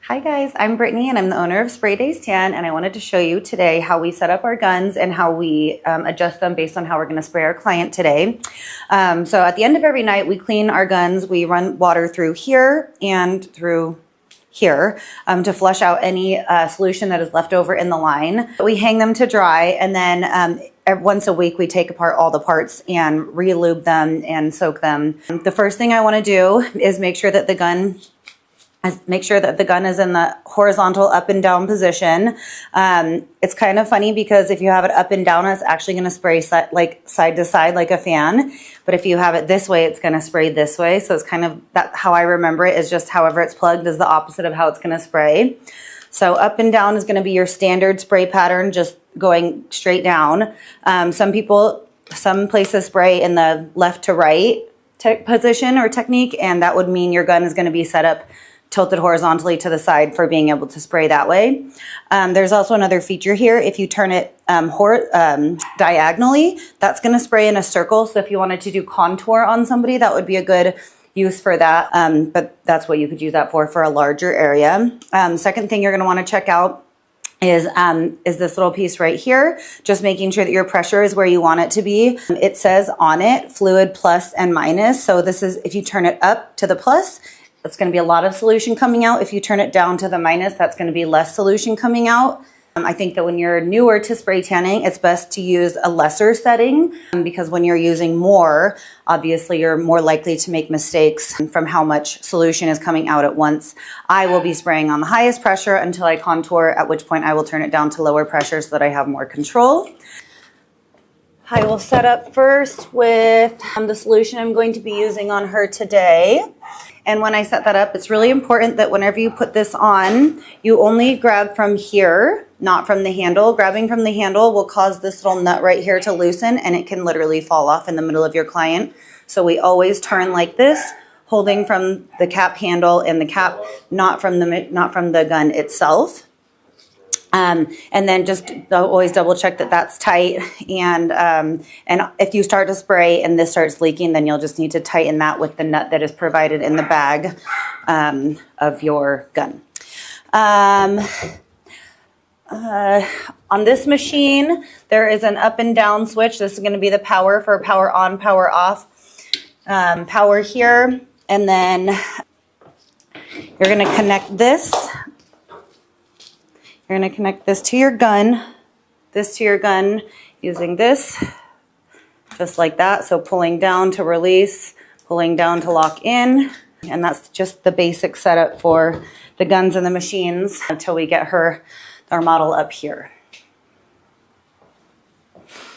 Hi guys, I'm Brittany and I'm the owner of Spray Days Tan, and I wanted to show you today how we set up our guns and how we adjust them based on how we're going to spray our client today. So at the end of every night, we clean our guns. We run water through here and through here to flush out any solution that is left over in the line. We hang them to dry, and then once a week we take apart all the parts and re-lube them and soak them. The first thing I want to do is make sure that the gun is in the horizontal up and down position. It's kind of funny because if you have it up and down, it's actually going to spray like side to side like a fan. But if you have it this way, it's going to spray this way. So it's kind of how I remember it is just however it's plugged is the opposite of how it's going to spray. So up and down is going to be your standard spray pattern, just going straight down. Some places spray in the left to right position or technique, and that would mean your gun is going to be set up tilted horizontally to the side for being able to spray that way. There's also another feature here. If you turn it diagonally, that's going to spray in a circle. So if you wanted to do contour on somebody, that would be a good use for that. But that's what you could use that for a larger area. Second thing you're going to want to check out is this little piece right here, just making sure that your pressure is where you want it to be. It says on it, fluid plus and minus. So this is, if you turn it up to the plus, it's going to be a lot of solution coming out. If you turn it down to the minus, that's going to be less solution coming out. I think that when you're newer to spray tanning, it's best to use a lesser setting because when you're using more, obviously you're more likely to make mistakes from how much solution is coming out at once. I will be spraying on the highest pressure until I contour, at which point I will turn it down to lower pressure so that I have more control. I will set up first with the solution I'm going to be using on her today. And when I set that up, it's really important that whenever you put this on, you only grab from here, not from the handle. Grabbing from the handle will cause this little nut right here to loosen, and it can literally fall off in the middle of your client. So we always turn like this, holding from the cap handle and the cap, not from the gun itself. And then just always double check that that's tight. And if you start to spray and this starts leaking, then you'll just need to tighten that with the nut that is provided in the bag of your gun. On this machine, there is an up and down switch. This is going to be the power for power on, power off, power here. And then you're going to connect this. You're going to connect this to your gun, using this, just like that. So pulling down to release, pulling down to lock in. And that's just the basic setup for the guns and the machines until we get our model up here.